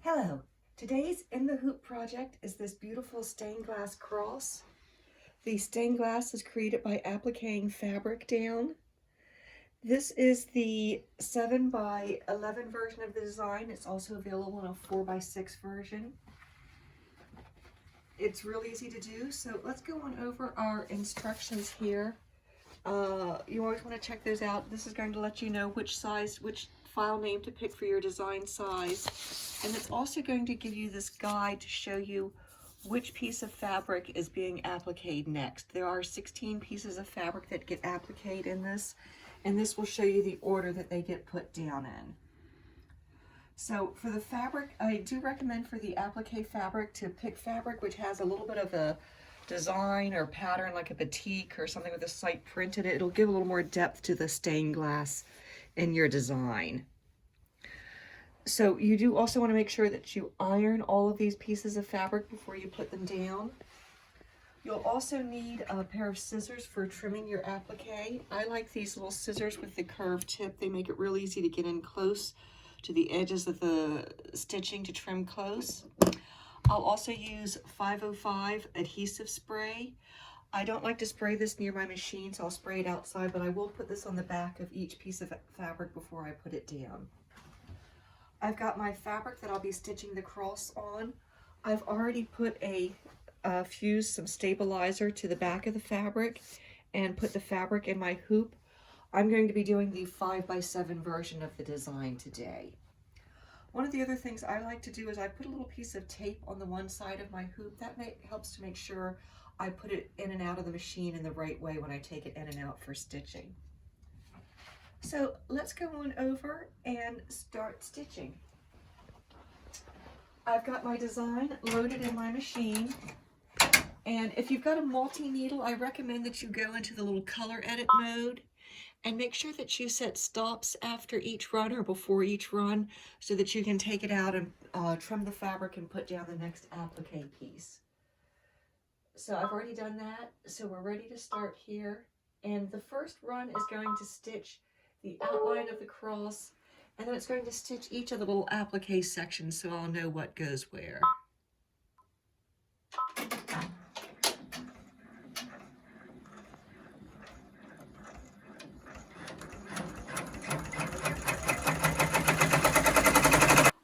Hello, today's In the Hoop project is this beautiful stained glass cross. The stained glass is created by appliquing fabric down. This is the 7 by 11 version of the design. It's also available in a 4 by 6 version. It's real easy to do, so let's go on over our instructions here. You always want to check those out. This is going to let you know which file name to pick for your design size. And it's also going to give you this guide to show you which piece of fabric is being appliqued next. There are 16 pieces of fabric that get appliqued in this, and this will show you the order that they get put down in. So for the fabric, I do recommend for the applique fabric to pick fabric which has a little bit of a design or pattern, like a batik or something with a site print in it. It'll give a little more depth to the stained glass in your design. So you do also want to make sure that you iron all of these pieces of fabric before you put them down. You'll also need a pair of scissors for trimming your applique. I like these little scissors with the curved tip. They make it real easy to get in close to the edges of the stitching to trim close. I'll also use 505 adhesive spray. I don't like to spray this near my machine, so I'll spray it outside, but I will put this on the back of each piece of fabric before I put it down. I've got my fabric that I'll be stitching the cross on. I've already put fused some stabilizer to the back of the fabric and put the fabric in my hoop. I'm going to be doing the 5 by 7 version of the design today. One of the other things I like to do is I put a little piece of tape on the one side of my hoop. That helps to make sure I put it in and out of the machine in the right way when I take it in and out for stitching. So let's go on over and start stitching. I've got my design loaded in my machine, and if you've got a multi-needle, I recommend that you go into the little color edit mode and make sure that you set stops after each run or before each run so that you can take it out and trim the fabric and put down the next applique piece. So I've already done that, so we're ready to start here. And the first run is going to stitch the outline of the cross, and then it's going to stitch each of the little applique sections so I'll know what goes where.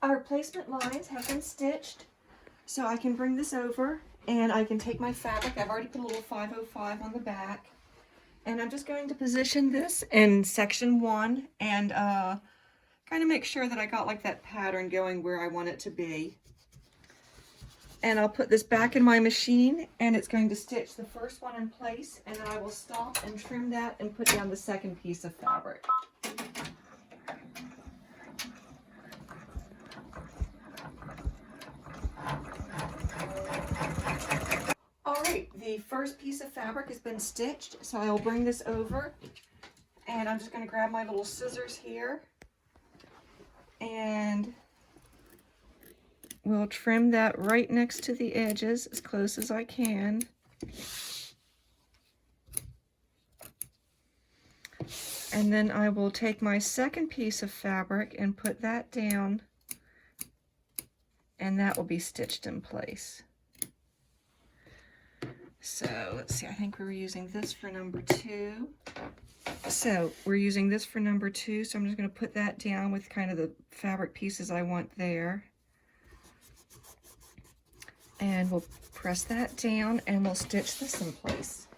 Our placement lines have been stitched, so I can bring this over and I can take my fabric. I've already put a little 505 on the back, and I'm just going to position this in section 1 and kind of make sure that I got like that pattern going where I want it to be. And I'll put this back in my machine, and it's going to stitch the first one in place, and then I will stop and trim that and put down the second piece of fabric. Alright, the first piece of fabric has been stitched, so I'll bring this over, and I'm just going to grab my little scissors here, and we'll trim that right next to the edges as close as I can. And then I will take my second piece of fabric and put that down, and that will be stitched in place. So let's see, I think we were using this for number 2. So we're using this for number 2, so I'm just going to put that down with kind of the fabric pieces I want there. And we'll press that down and we'll stitch this in place.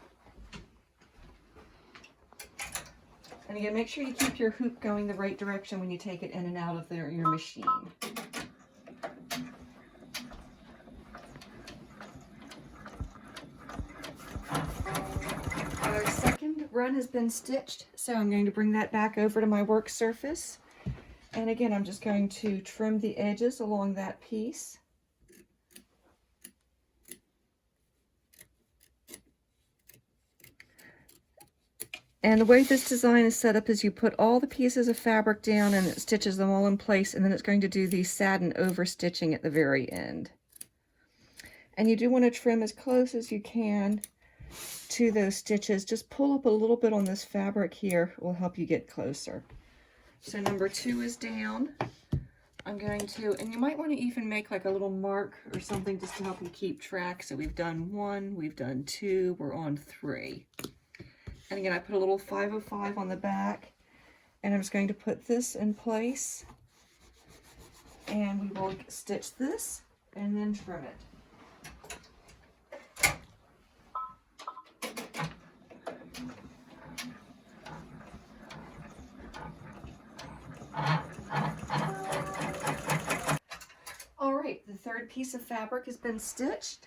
And again, make sure you keep your hoop going the right direction when you take it in and out of your machine. Our second run has been stitched, so I'm going to bring that back over to my work surface. And again, I'm just going to trim the edges along that piece. And the way this design is set up is you put all the pieces of fabric down and it stitches them all in place, and then it's going to do the satin over stitching at the very end. And you do want to trim as close as you can to those stitches. Just pull up a little bit on this fabric here. It will help you get closer. So number 2 is down. I'm going to, and you might want to even make like a little mark or something just to help you keep track. So we've done 1, we've done 2, we're on 3. And again, I put a little 505 on the back, and I'm just going to put this in place, and we will stitch this and then trim it. All right, the third piece of fabric has been stitched.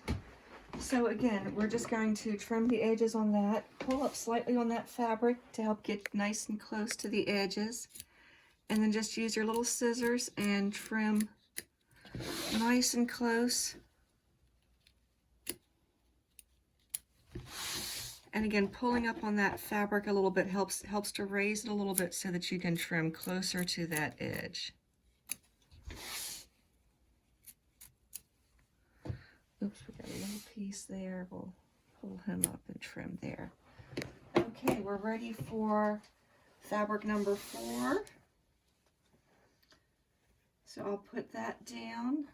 So again, we're just going to trim the edges on that, pull up slightly on that fabric to help get nice and close to the edges, and then just use your little scissors and trim nice and close. And again, pulling up on that fabric a little bit helps to raise it a little bit so that you can trim closer to that edge. Oops, we got a little piece there. We'll pull him up and trim there. Okay, we're ready for fabric number 4. So I'll put that down.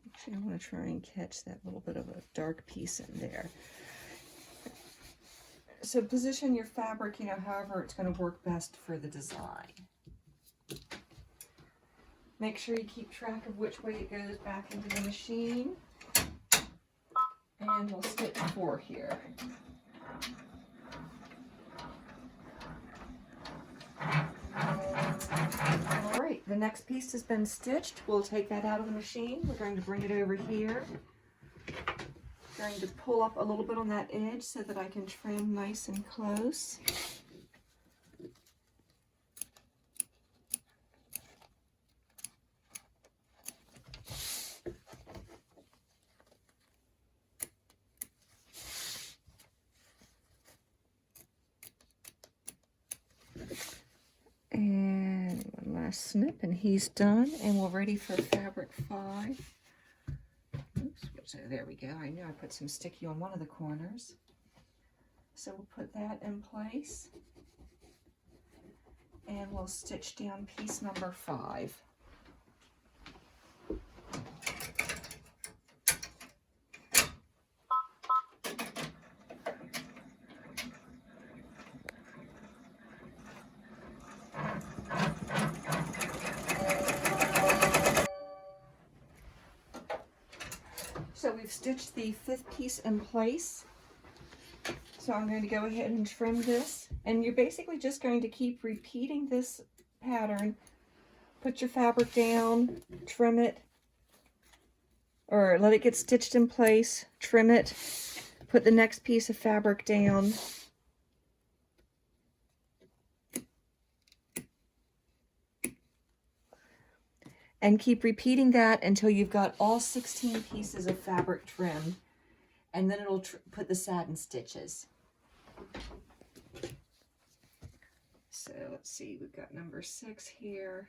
Actually, I want to try and catch that little bit of a dark piece in there. So position your fabric, however it's going to work best for the design. Make sure you keep track of which way it goes back into the machine. And we'll stitch 4 here. All right, the next piece has been stitched. We'll take that out of the machine. We're going to bring it over here. I'm going to pull up a little bit on that edge so that I can trim nice and close. And one last snip and he's done, and we're ready for fabric 5. Oops, so there we go. I knew I put some sticky on one of the corners. So we'll put that in place and we'll stitch down piece number 5. So we've stitched the 5th piece in place. So I'm going to go ahead and trim this. And you're basically just going to keep repeating this pattern. Put your fabric down, trim it, or let it get stitched in place, trim it, put the next piece of fabric down, and keep repeating that until you've got all 16 pieces of fabric trimmed, and then it'll put the satin stitches. So let's see, we've got number 6 here.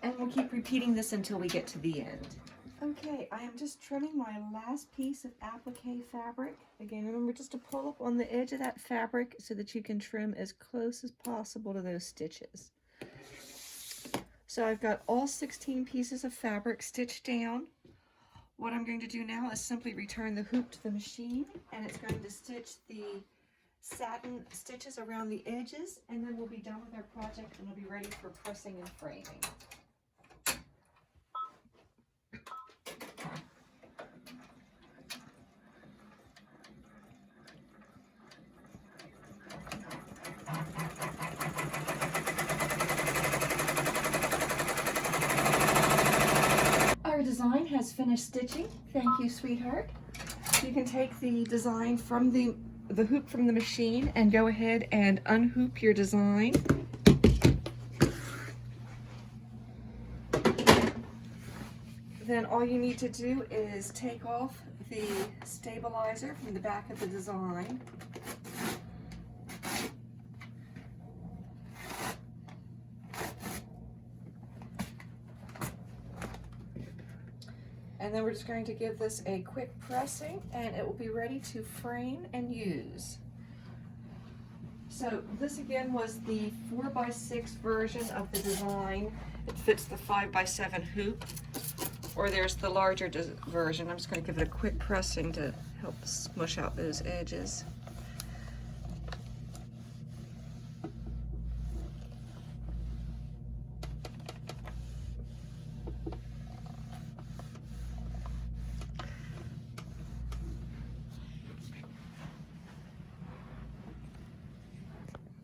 And we'll keep repeating this until we get to the end. Okay, I am just trimming my last piece of applique fabric. Again, remember just to pull up on the edge of that fabric so that you can trim as close as possible to those stitches. So I've got all 16 pieces of fabric stitched down. What I'm going to do now is simply return the hoop to the machine, and it's going to stitch the satin stitches around the edges, and then we'll be done with our project and we'll be ready for pressing and framing. Our design has finished stitching. Thank you, sweetheart. You can take the design from the hoop from the machine and go ahead and unhoop your design. Then all you need to do is take off the stabilizer from the back of the design. And then we're just going to give this a quick pressing and it will be ready to frame and use. So this again was the 4x6 version of the design. It fits the 5x7 hoop, or there's the larger version. I'm just going to give it a quick pressing to help smush out those edges.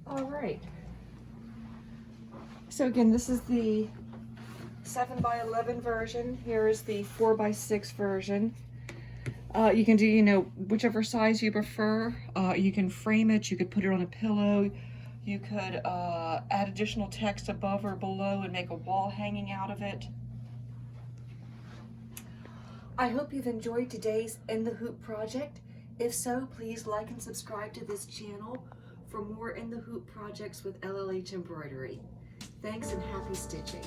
All right. So again, this is the 7x11 version. Here is the 4x6 version. You can do, you know, whichever size you prefer. You can frame it, you could put it on a pillow, you could add additional text above or below and make a wall hanging out of it. I hope you've enjoyed today's In the Hoop project. If so, please like and subscribe to this channel for more In the Hoop projects with LLH Embroidery. Thanks and happy stitching.